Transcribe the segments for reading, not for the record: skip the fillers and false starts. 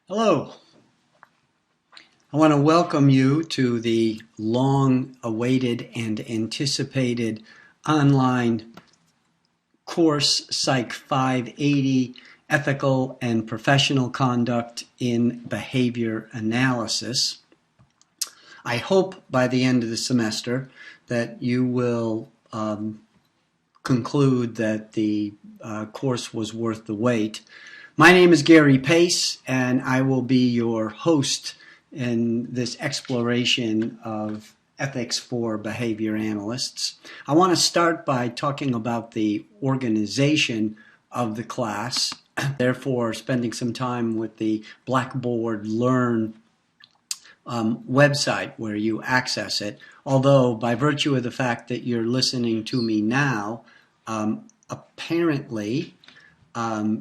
Hello. I want to welcome you to the long-awaited and anticipated online course Psych 580, Ethical and Professional Conduct in Behavior Analysis. I hope by the end of the semester that you will conclude that the course was worth the wait. My name is Gary Pace, and I will be your host in this exploration of ethics for behavior analysts. I want to start by talking about the organization of the class, therefore spending some time with the Blackboard Learn website where you access it, although by virtue of the fact that you're listening to me now, apparently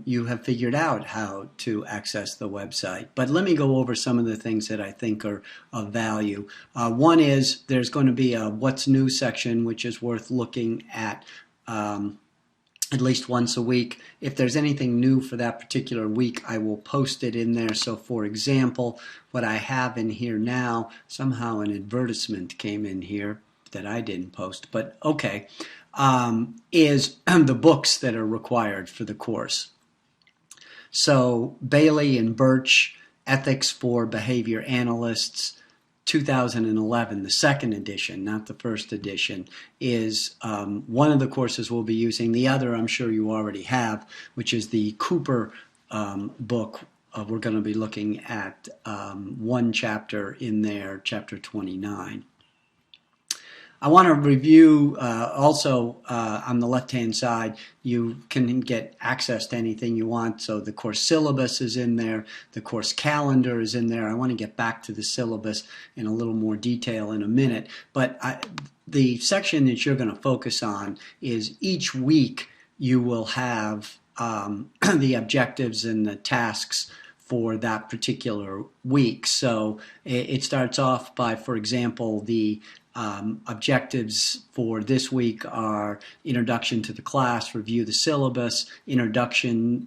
you have figured out how to access the website. But let me go over some of the things that I think are of value. One is there's going to be a What's New section, which is worth looking at least once a week. If there's anything new for that particular week, I will post it in there. So for example, what I have in here now, somehow an advertisement came in here that I didn't post, but okay. Is the books that are required for the course. So Bailey and Birch, Ethics for Behavior Analysts, 2011, the second edition, not the first edition, is one of the courses we'll be using. The other I'm sure you already have, which is the Cooper book. We're going to be looking at one chapter in there, chapter 29. I want to review also on the left-hand side, you can get access to anything you want. So the course syllabus is in there, the course calendar is in there. I want to get back to the syllabus in a little more detail in a minute. But the section that you're going to focus on is each week you will have the objectives and the tasks for that particular week. So it starts off by, for example, the objectives for this week are introduction to the class, review the syllabus, introduction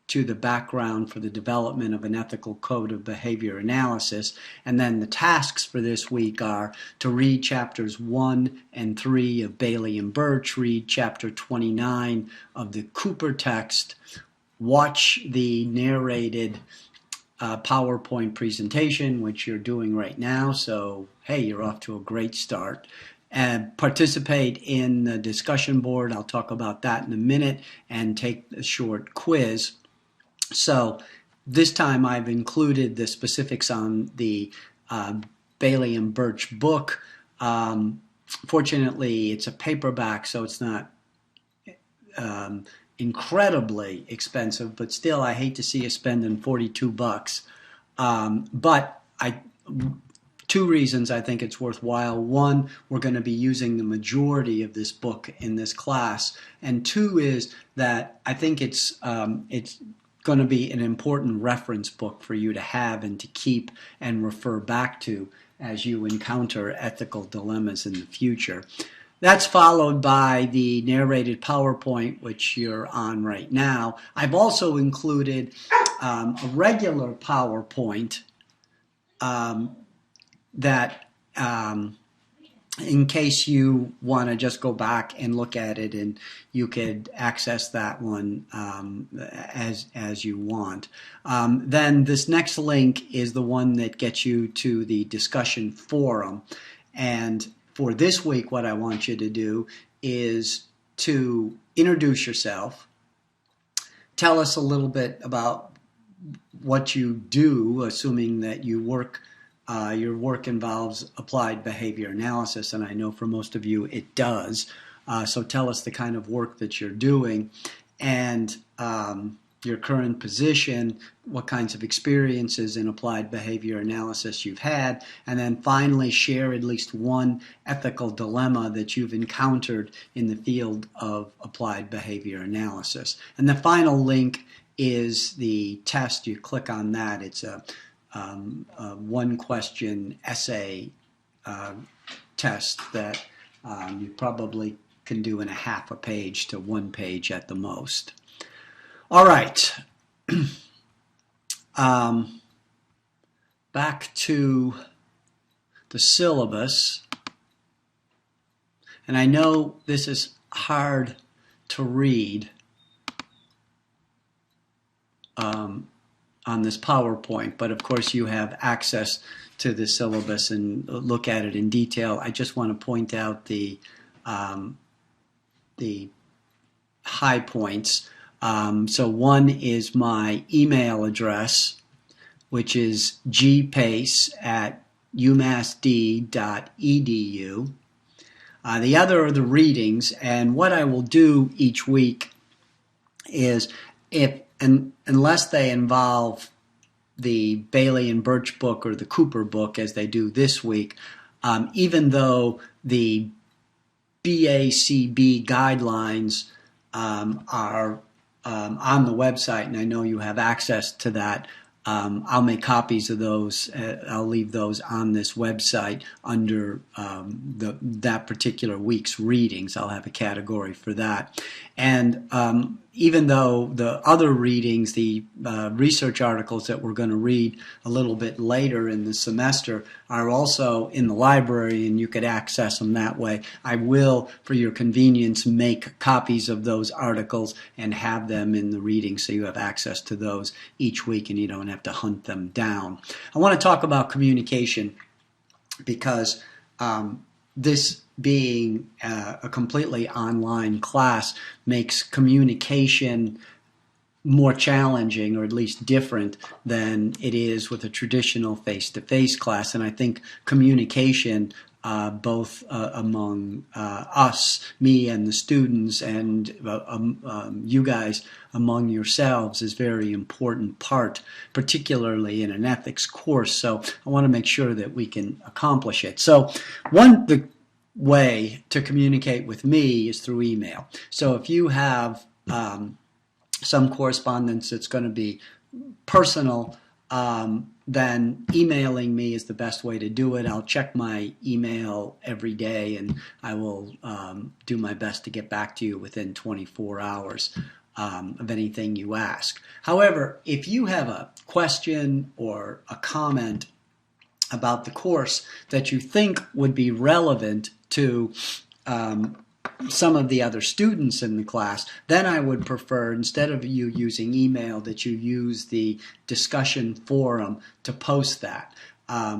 to the background for the development of an ethical code of behavior analysis, and then the tasks for this week are to read chapters 1 and 3 of Bailey and Birch, read chapter 29 of the Cooper text, watch the narrated PowerPoint presentation, which you're doing right now, so hey, you're off to a great start. And participate in the discussion board. I'll talk about that in a minute, and take a short quiz. So this time I've included the specifics on the Bailey and Birch book. Fortunately, it's a paperback, so it's not incredibly expensive, but still I hate to see you spending $42. But two reasons I think it's worthwhile. One, we're going to be using the majority of this book in this class, and two is that I think it's going to be an important reference book for you to have and to keep and refer back to as you encounter ethical dilemmas in the future. That's followed by the narrated PowerPoint, which you're on right now. I've also included a regular PowerPoint that in case you want to just go back and look at it, and you could access that one as you want. Then this next link is the one that gets you to the discussion forum. And for this week, what I want you to do is to introduce yourself, tell us a little bit about what you do, assuming that you work, your work involves applied behavior analysis, and I know for most of you it does. So tell us the kind of work that you're doing, and your current position, what kinds of experiences in applied behavior analysis you've had, and then finally share at least one ethical dilemma that you've encountered in the field of applied behavior analysis. And the final link is the test. You click on that. It's a one-question essay test that you probably can do in a half a page to 1 page at the most. All right. back to the syllabus. And I know this is hard to read on this PowerPoint, but of course you have access to the syllabus and look at it in detail. I just want to point out the high points. So one is my email address, which is gpace@umassd.edu. The other are the readings, and what I will do each week is, unless they involve the Bailey and Birch book or the Cooper book as they do this week, even though the BACB guidelines are on the website, and I know you have access to that, I'll make copies of those. I'll leave those on this website under that particular week's readings. I'll have a category for that. And even though the other readings, the research articles that we're going to read a little bit later in the semester, are also in the library and you could access them that way, I will, for your convenience, make copies of those articles and have them in the reading so you have access to those each week and you don't have to hunt them down. I want to talk about communication because this being a completely online class makes communication more challenging, or at least different than it is with a traditional face-to-face class. And I think communication both among us, me and the students, and you guys among yourselves is very important part, particularly in an ethics course. So I want to make sure that we can accomplish it. So the way to communicate with me is through email. So if you have some correspondence that's going to be personal, then emailing me is the best way to do it. I'll check my email every day and I will do my best to get back to you within 24 hours of anything you ask. However, if you have a question or a comment about the course that you think would be relevant to some of the other students in the class, then I would prefer, instead of you using email, that you use the discussion forum to post that.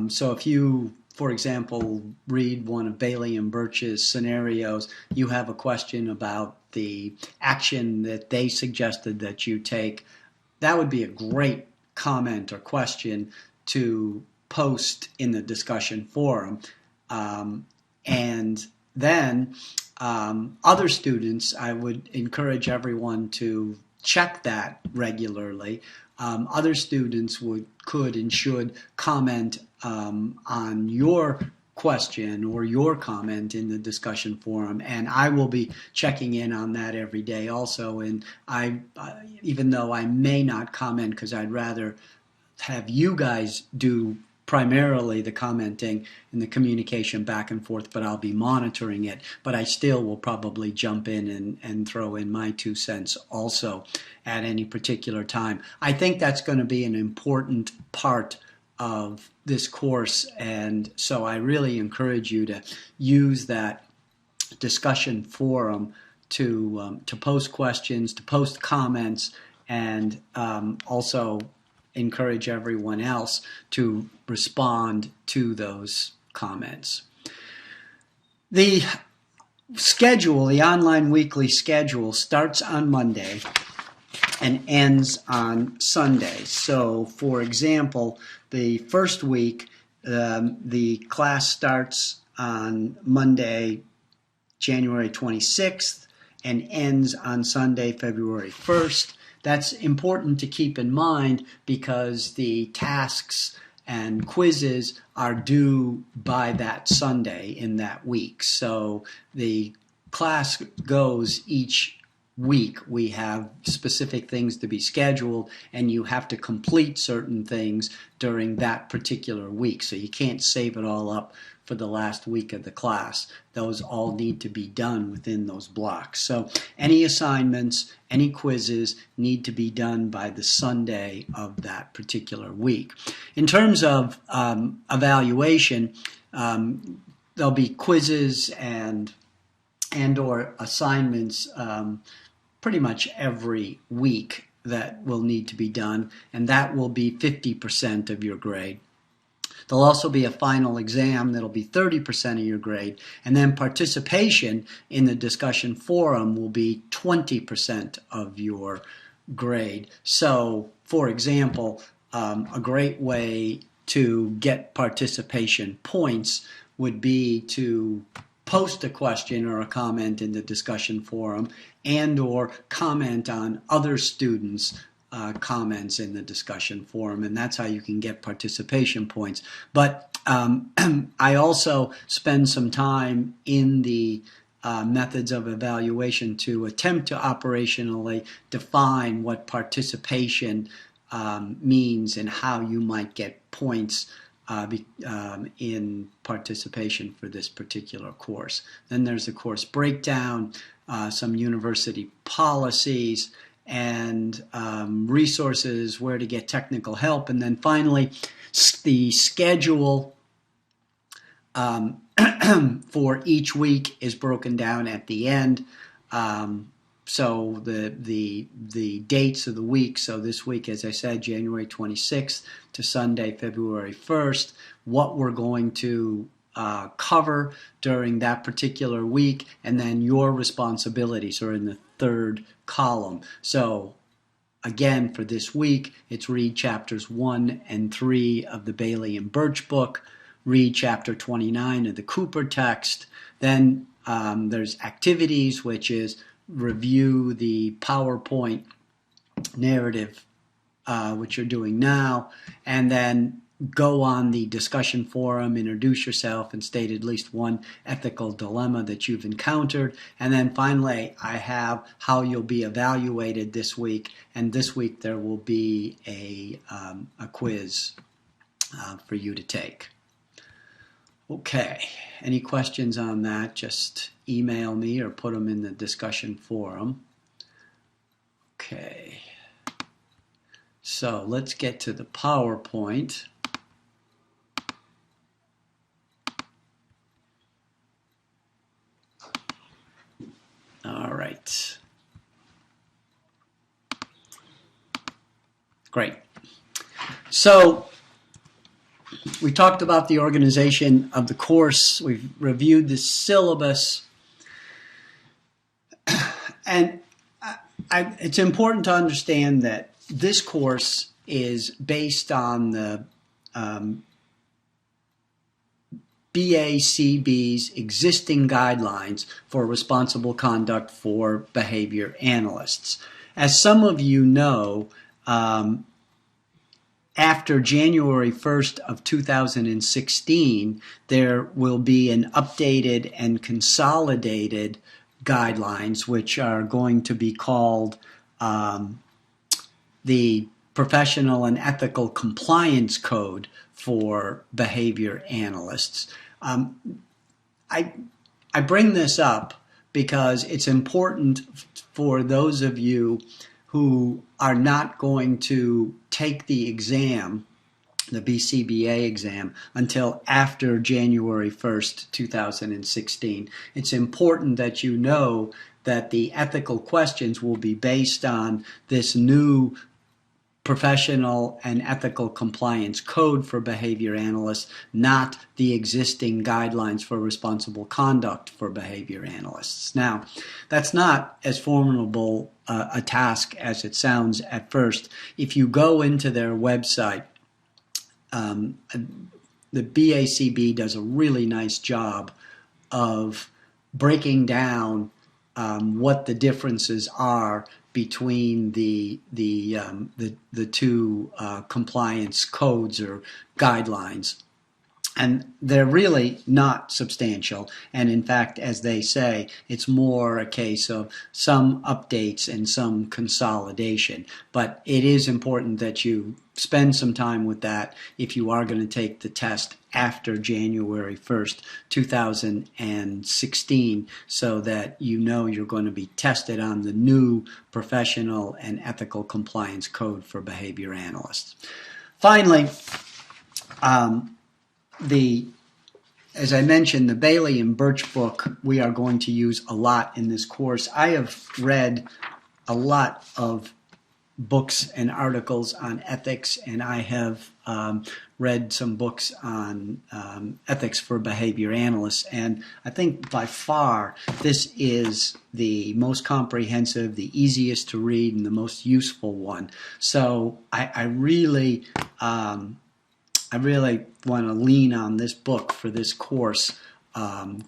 So if you, for example, read one of Bailey and Birch's scenarios, you have a question about the action that they suggested that you take, that would be a great comment or question to post in the discussion forum. And then other students, I would encourage everyone to check that regularly. Other students could and should comment on your question or your comment in the discussion forum, and I will be checking in on that every day also. And even though I may not comment because I'd rather have you guys do primarily the commenting and the communication back and forth, but I'll be monitoring it. But I still will probably jump in and throw in my 2 cents also at any particular time. I think that's going to be an important part of this course, and so I really encourage you to use that discussion forum to post questions, to post comments, and also encourage everyone else to respond to those comments. The schedule, the online weekly schedule, starts on Monday and ends on Sunday. So, for example, the first week, the class starts on Monday, January 26th, and ends on Sunday, February 1st. That's important to keep in mind because the tasks and quizzes are due by that Sunday in that week. So the class goes each week we have specific things to be scheduled, and you have to complete certain things during that particular week. So you can't save it all up for the last week of the class. Those all need to be done within those blocks. So any assignments, any quizzes need to be done by the Sunday of that particular week. In terms of evaluation, there'll be quizzes and or assignments pretty much every week that will need to be done, and that will be 50% of your grade. There'll also be a final exam that'll be 30% of your grade, and then participation in the discussion forum will be 20% of your grade. So, for example, a great way to get participation points would be to post a question or a comment in the discussion forum and or comment on other students' comments in the discussion forum, and that's how you can get participation points. But I also spend some time in the methods of evaluation to attempt to operationally define what participation means and how you might get points in participation for this particular course. Then there's the course breakdown, some university policies, and resources, where to get technical help, and then finally the schedule for each week is broken down at the end. So the dates of the week, so this week, as I said, January 26th to Sunday, February 1st, what we're going to cover during that particular week, and then your responsibilities are in the third column. So again, for this week, it's read chapters 1 and 3 of the Bailey and Birch book, read chapter 29 of the Cooper text, then there's activities, which is review the PowerPoint narrative, which you're doing now, and then go on the discussion forum, introduce yourself, and state at least one ethical dilemma that you've encountered. And then finally, I have how you'll be evaluated this week, and this week there will be a quiz for you to take. Okay, any questions on that, just email me or put them in the discussion forum. Okay, so let's get to the PowerPoint. All right. Great. So we talked about the organization of the course. We've reviewed the syllabus. And it's important to understand that this course is based on the BACB's existing guidelines for responsible conduct for behavior analysts. As some of you know, after January 1st of 2016, there will be an updated and consolidated guidelines, which are going to be called the Professional and Ethical Compliance Code for behavior analysts. I bring this up because it's important for those of you who are not going to take the exam, the BCBA exam, until after January 1st, 2016. It's important that you know that the ethical questions will be based on this new Professional and Ethical Compliance Code for behavior analysts, not the existing guidelines for responsible conduct for behavior analysts. Now, that's not as formidable a task as it sounds at first. If you go into their website, the BACB does a really nice job of breaking down what the differences are between the two compliance codes or guidelines. And they're really not substantial. And in fact, as they say, it's more a case of some updates and some consolidation. But it is important that you spend some time with that if you are going to take the test after January 1st, 2016, so that you know you're going to be tested on the new professional and ethical compliance code for behavior analysts. Finally, as I mentioned, the Bailey and Birch book we are going to use a lot in this course. I have read a lot of books and articles on ethics, and I have read some books on ethics for behavior analysts, and I think by far this is the most comprehensive, the easiest to read, and the most useful one. So I really want to lean on this book for this course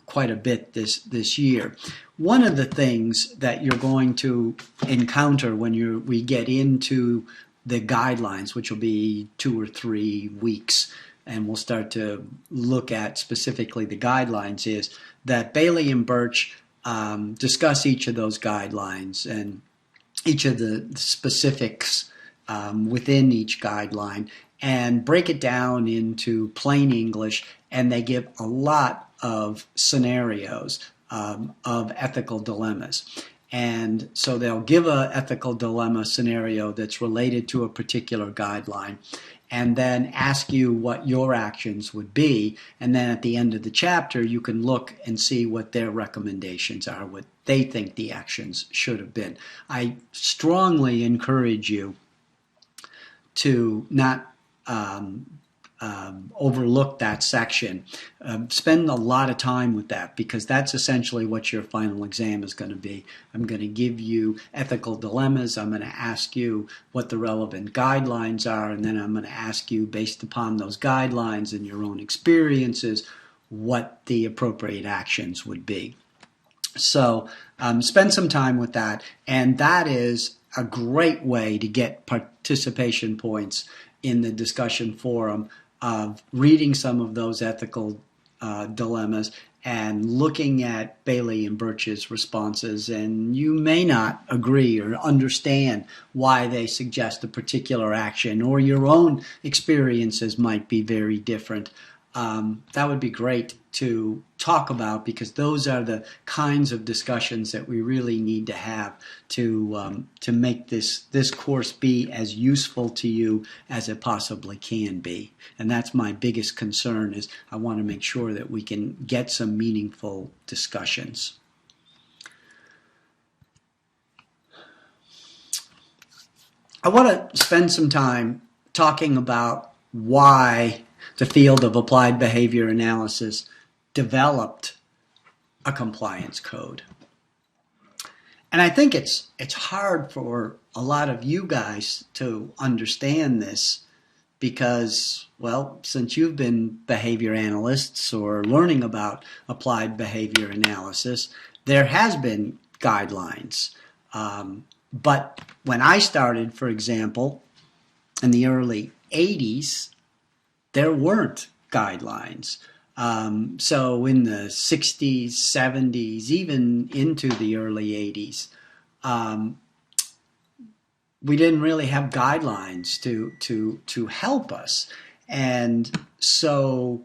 quite a bit this year. One of the things that you're going to encounter when we get into the guidelines, which will be 2 or 3 weeks, and we'll start to look at specifically the guidelines, is that Bailey and Birch discuss each of those guidelines and each of the specifics within each guideline, and break it down into plain English, and they give a lot of scenarios of ethical dilemmas. And so they'll give an ethical dilemma scenario that's related to a particular guideline, and then ask you what your actions would be, and then at the end of the chapter you can look and see what their recommendations are, what they think the actions should have been. I strongly encourage you to not overlook that section. Spend a lot of time with that, because that's essentially what your final exam is going to be. I'm going to give you ethical dilemmas. I'm going to ask you what the relevant guidelines are, and then I'm going to ask you, based upon those guidelines and your own experiences, what the appropriate actions would be. So spend some time with that, and that is a great way to get participation points in the discussion forum of reading some of those ethical dilemmas and looking at Bailey and Birch's responses. And you may not agree or understand why they suggest a particular action, or your own experiences might be very different. That would be great to talk about, because those are the kinds of discussions that we really need to have to make this course be as useful to you as it possibly can be. And that's my biggest concern, is I want to make sure that we can get some meaningful discussions. I want to spend some time talking about why the field of applied behavior analysis developed a compliance code. And I think it's hard for a lot of you guys to understand this, because, well, since you've been behavior analysts or learning about applied behavior analysis, there has been guidelines. But when I started, for example, in the early 80s, there weren't guidelines. So in the 60s, 70s, even into the early 80s, we didn't really have guidelines to help us. And so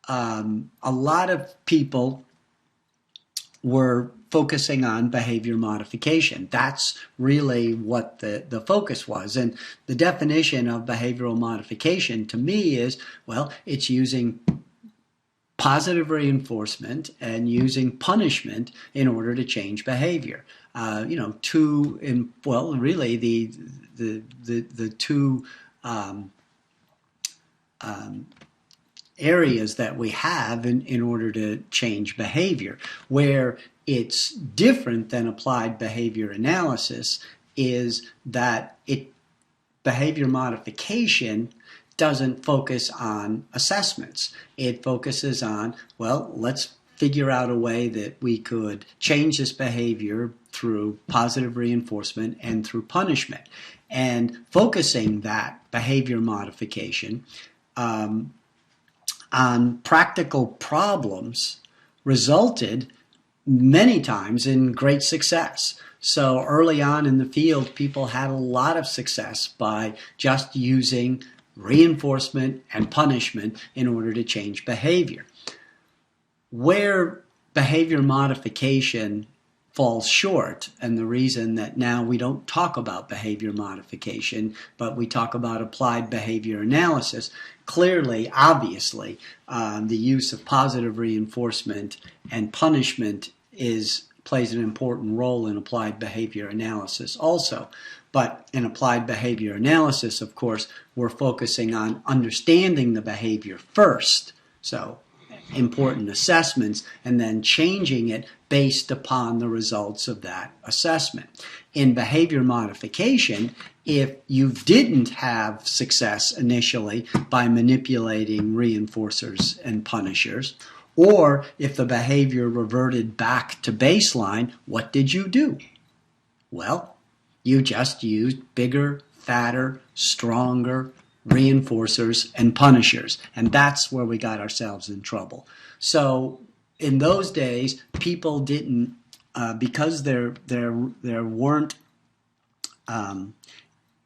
a lot of people were focusing on behavior modification. That's really what the focus was. And the definition of behavioral modification to me is, well, it's using positive reinforcement and using punishment in order to change behavior. Really the two areas that we have in order to change behavior. Where it's different than applied behavior analysis is that behavior modification doesn't focus on assessments. It focuses on, well, let's figure out a way that we could change this behavior through positive reinforcement and through punishment. And focusing that behavior modification on practical problems resulted many times in great success. So early on in the field, people had a lot of success by just using reinforcement and punishment in order to change behavior. Where behavior modification falls short, and the reason that now we don't talk about behavior modification, but we talk about applied behavior analysis, clearly, obviously, the use of positive reinforcement and punishment plays an important role in applied behavior analysis also. But in applied behavior analysis, of course, we're focusing on understanding the behavior first. So important assessments, and then changing it based upon the results of that assessment. In behavior modification, if you didn't have success initially by manipulating reinforcers and punishers, or if the behavior reverted back to baseline, what did you do? Well, you just used bigger, fatter, stronger reinforcers and punishers, and that's where we got ourselves in trouble. So in those days, people didn't, because there weren't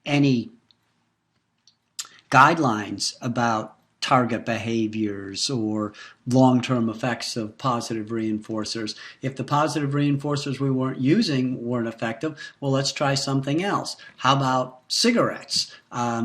any guidelines about target behaviors or long-term effects of positive reinforcers. If the positive reinforcers we weren't using weren't effective, well, let's try something else. How about cigarettes?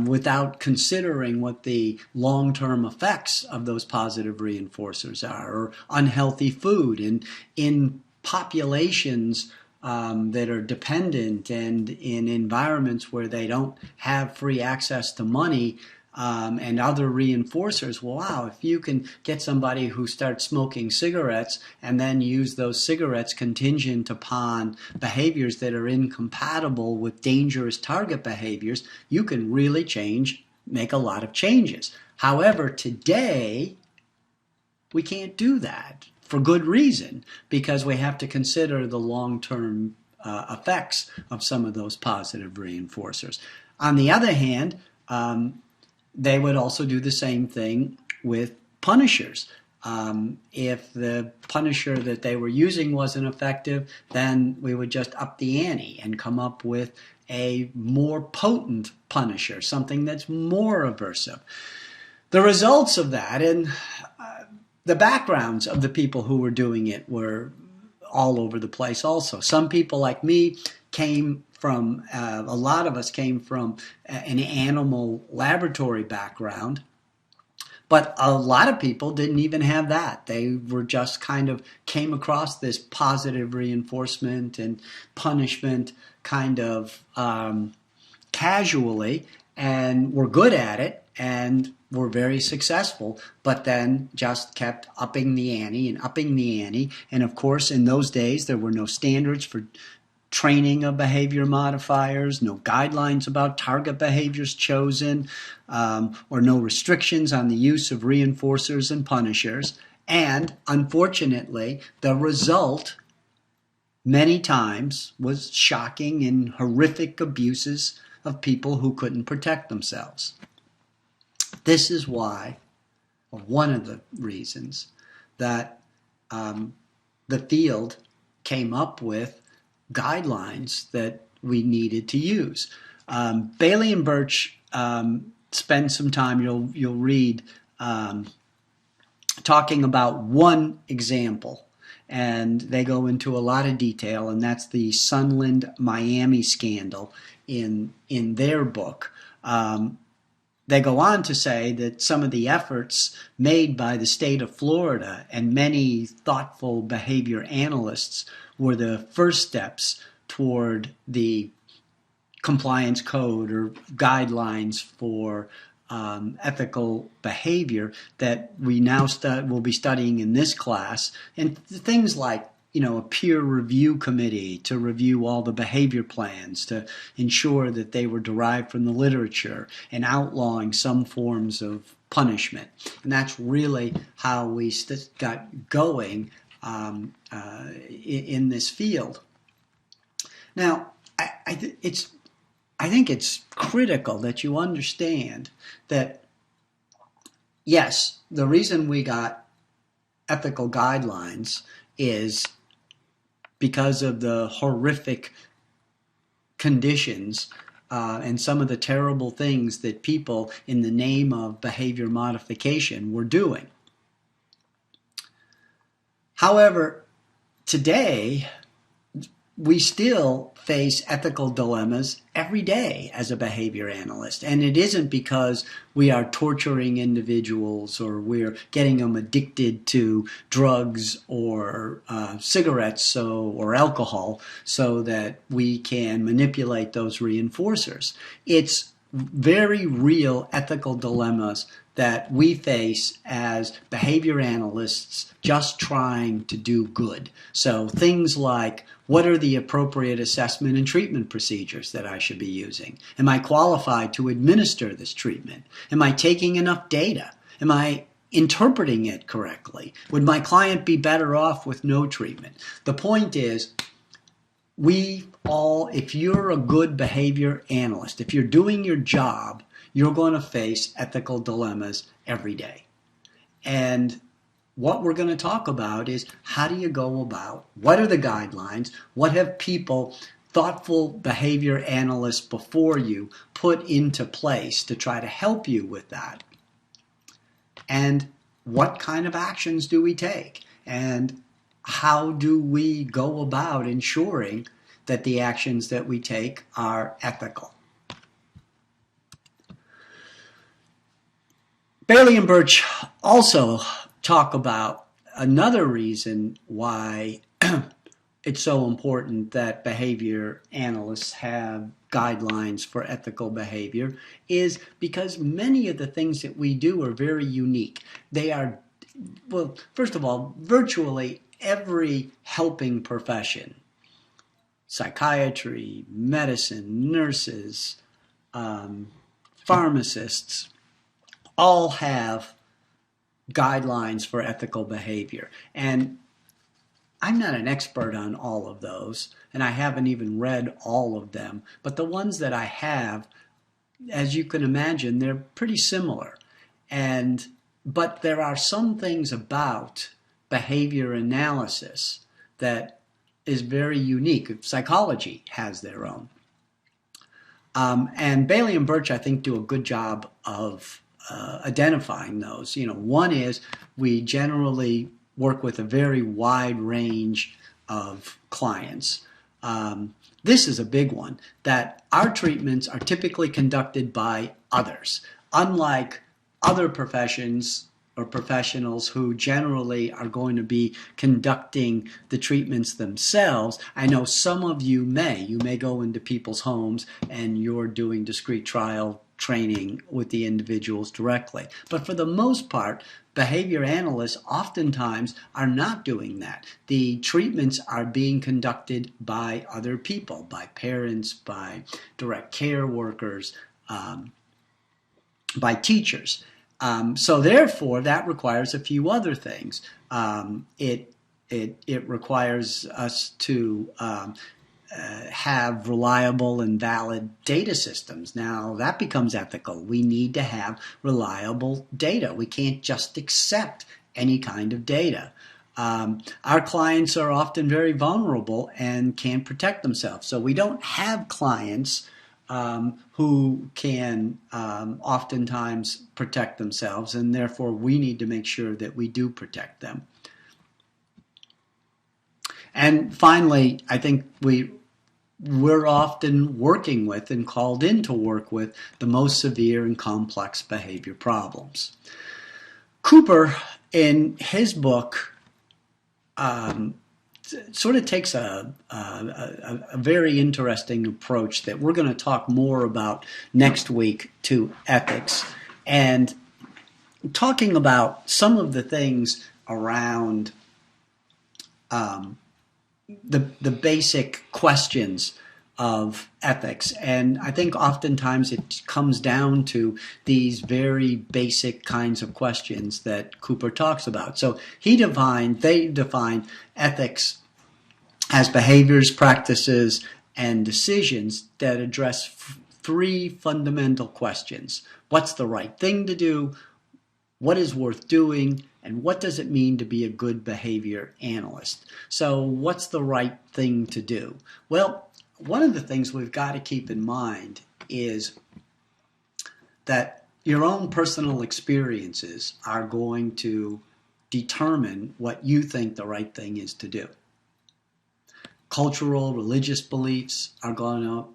Without considering what the long-term effects of those positive reinforcers are, or unhealthy food. And in populations that are dependent and in environments where they don't have free access to money, and other reinforcers, wow, if you can get somebody who starts smoking cigarettes and then use those cigarettes contingent upon behaviors that are incompatible with dangerous target behaviors, you can really make a lot of changes. However, today, we can't do that for good reason, because we have to consider the long-term effects of some of those positive reinforcers. On the other hand, they would also do the same thing with punishers. If the punisher that they were using wasn't effective, then we would just up the ante and come up with a more potent punisher, something that's more aversive. The results of that and the backgrounds of the people who were doing it were all over the place also. Some people like me came from, a lot of us came from an animal laboratory background, but a lot of people didn't even have that. They were just kind of came across this positive reinforcement and punishment kind of casually, and were good at it and were very successful, but then just kept upping the ante and upping the ante. And of course, in those days, there were no standards for training of behavior modifiers, no guidelines about target behaviors chosen, or no restrictions on the use of reinforcers and punishers. And unfortunately, the result many times was shocking and horrific abuses of people who couldn't protect themselves. This is why, or one of the reasons, that the field came up with guidelines that we needed to use. Bailey and Birch spend some time, you'll read, talking about one example, and they go into a lot of detail, and that's the Sunland Miami scandal in their book. They go on to say that some of the efforts made by the state of Florida and many thoughtful behavior analysts were the first steps toward the compliance code or guidelines for ethical behavior that we now will be studying in this class. And things like, a peer review committee to review all the behavior plans to ensure that they were derived from the literature, and outlawing some forms of punishment. And that's really how we got going in this field. Now, I think it's critical that you understand that Yes, the reason we got ethical guidelines is because of the horrific conditions and some of the terrible things that people in the name of behavior modification were doing. However, today we still face ethical dilemmas every day as a behavior analyst. And it isn't because we are torturing individuals or we're getting them addicted to drugs or cigarettes or alcohol so that we can manipulate those reinforcers. It's very real ethical dilemmas that we face as behavior analysts just trying to do good. So things like, what are the appropriate assessment and treatment procedures that I should be using? Am I qualified to administer this treatment? Am I taking enough data? Am I interpreting it correctly? Would my client be better off with no treatment? The point is, if you're a good behavior analyst, if you're doing your job, you're going to face ethical dilemmas every day. And what we're going to talk about is, how do you go about, what are the guidelines, what have people, thoughtful behavior analysts before you, put into place to try to help you with that? And what kind of actions do we take? And how do we go about ensuring that the actions that we take are ethical? Bailey and Birch also talk about another reason why it's so important that behavior analysts have guidelines for ethical behavior, is because many of the things that we do are very unique. They are, well, first of all, virtually every helping profession, psychiatry, medicine, nurses, pharmacists, all have guidelines for ethical behavior. And I'm not an expert on all of those, and I haven't even read all of them. But the ones that I have, as you can imagine, they're pretty similar. But there are some things about behavior analysis that is very unique. Psychology has their own. And Bailey and Birch, I think, do a good job of identifying those. One is, we generally work with a very wide range of clients. This is a big one, that our treatments are typically conducted by others, unlike other professions or professionals who generally are going to be conducting the treatments themselves. I know some of you may go into people's homes and you're doing discrete trial training with the individuals directly. But for the most part, behavior analysts oftentimes are not doing that. The treatments are being conducted by other people, by parents, by direct care workers, by teachers. So therefore, that requires a few other things. It requires us to have reliable and valid data systems. Now, that becomes ethical. We need to have reliable data. We can't just accept any kind of data. Our clients are often very vulnerable and can't protect themselves. So we don't have clients who can oftentimes protect themselves, and therefore we need to make sure that we do protect them. And finally, I think we're often working with and called in to work with the most severe and complex behavior problems. Cooper, in his book, sort of takes a very interesting approach that we're going to talk more about next week to ethics, and talking about some of the things around the basic questions of ethics. And I think oftentimes it comes down to these very basic kinds of questions that Cooper talks about. So they define ethics as behaviors, practices, and decisions that address three fundamental questions. What's the right thing to do? what is worth doing, and what does it mean to be a good behavior analyst. So what's the right thing to do? Well, one of the things we've got to keep in mind is that your own personal experiences are going to determine what you think the right thing is to do. Cultural, religious beliefs are going to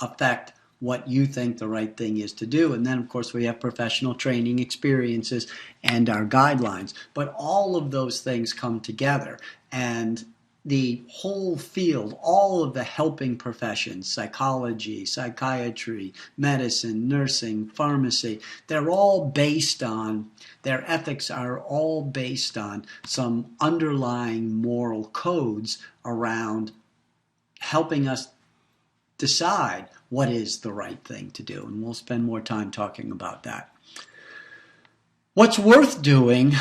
affect what you think the right thing is to do. And then, of course, we have professional training experiences and our guidelines. But all of those things come together. And the whole field, all of the helping professions, psychology, psychiatry, medicine, nursing, pharmacy, they're all based on, their ethics are all based on some underlying moral codes around helping us decide what is the right thing to do. And we'll spend more time talking about that. What's worth doing,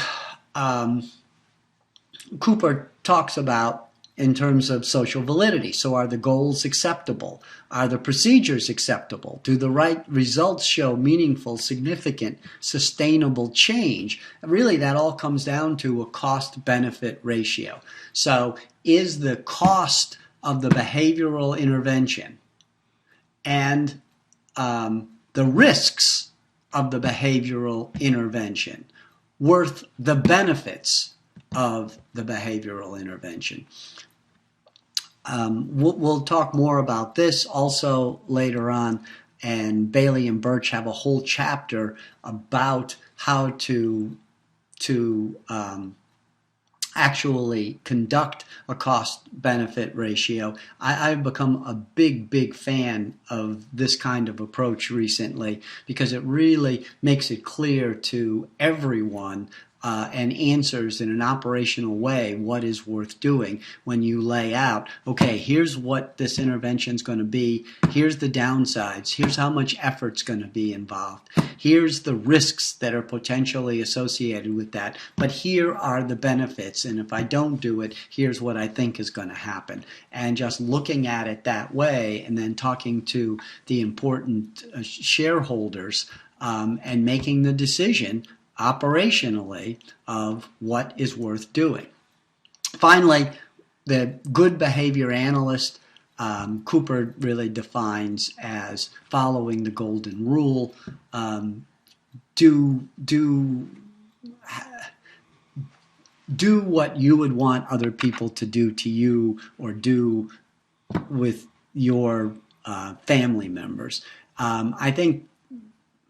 Cooper talks about in terms of social validity. So are the goals acceptable? Are the procedures acceptable? Do the right results show meaningful, significant, sustainable change? Really, that all comes down to a cost-benefit ratio. So is the cost of the behavioral intervention and the risks of the behavioral intervention worth the benefits of the behavioral intervention? We'll talk more about this also later on, and Bailey and Birch have a whole chapter about how to actually conduct a cost-benefit ratio. I've become a big fan of this kind of approach recently because it really makes it clear to everyone and answers in an operational way what is worth doing when you lay out, okay, here's what this intervention is going to be, here's the downsides, here's how much effort's going to be involved, here's the risks that are potentially associated with that, but here are the benefits, and if I don't do it, here's what I think is going to happen. And just looking at it that way and then talking to the important shareholders and making the decision operationally of what is worth doing. Finally, the good behavior analyst, Cooper really defines as following the golden rule. Do what you would want other people to do to you or do with your family members. I think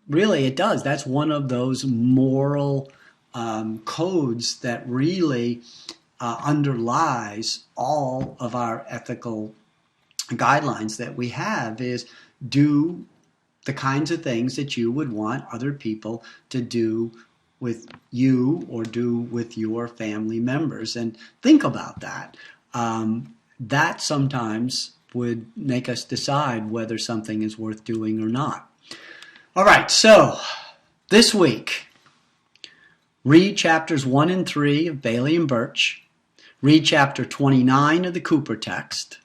really it does. That's one of those moral codes that really underlies all of our ethical guidelines that we have, is do the kinds of things that you would want other people to do with you or do with your family members. And think about that. That sometimes would make us decide whether something is worth doing or not. All right, so this week, read chapters 1 and 3 of Bailey and Birch. Read chapter 29 of the Cooper text.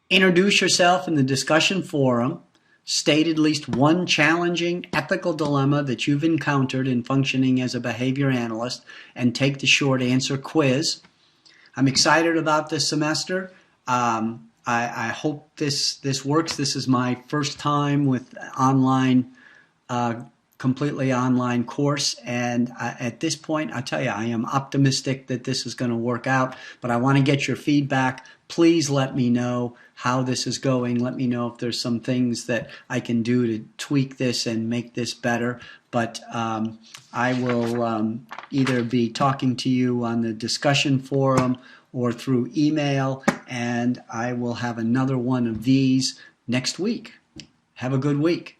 Introduce yourself in the discussion forum. State at least one challenging ethical dilemma that you've encountered in functioning as a behavior analyst, and take the short answer quiz. I'm excited about this semester. I hope this works. This is my first time with online, completely online course, and at this point, I tell you, I am optimistic that this is going to work out, but I want to get your feedback. Please let me know how this is going. Let me know if there's some things that I can do to tweak this and make this better. But I will either be talking to you on the discussion forum or through email, and I will have another one of these next week. Have a good week.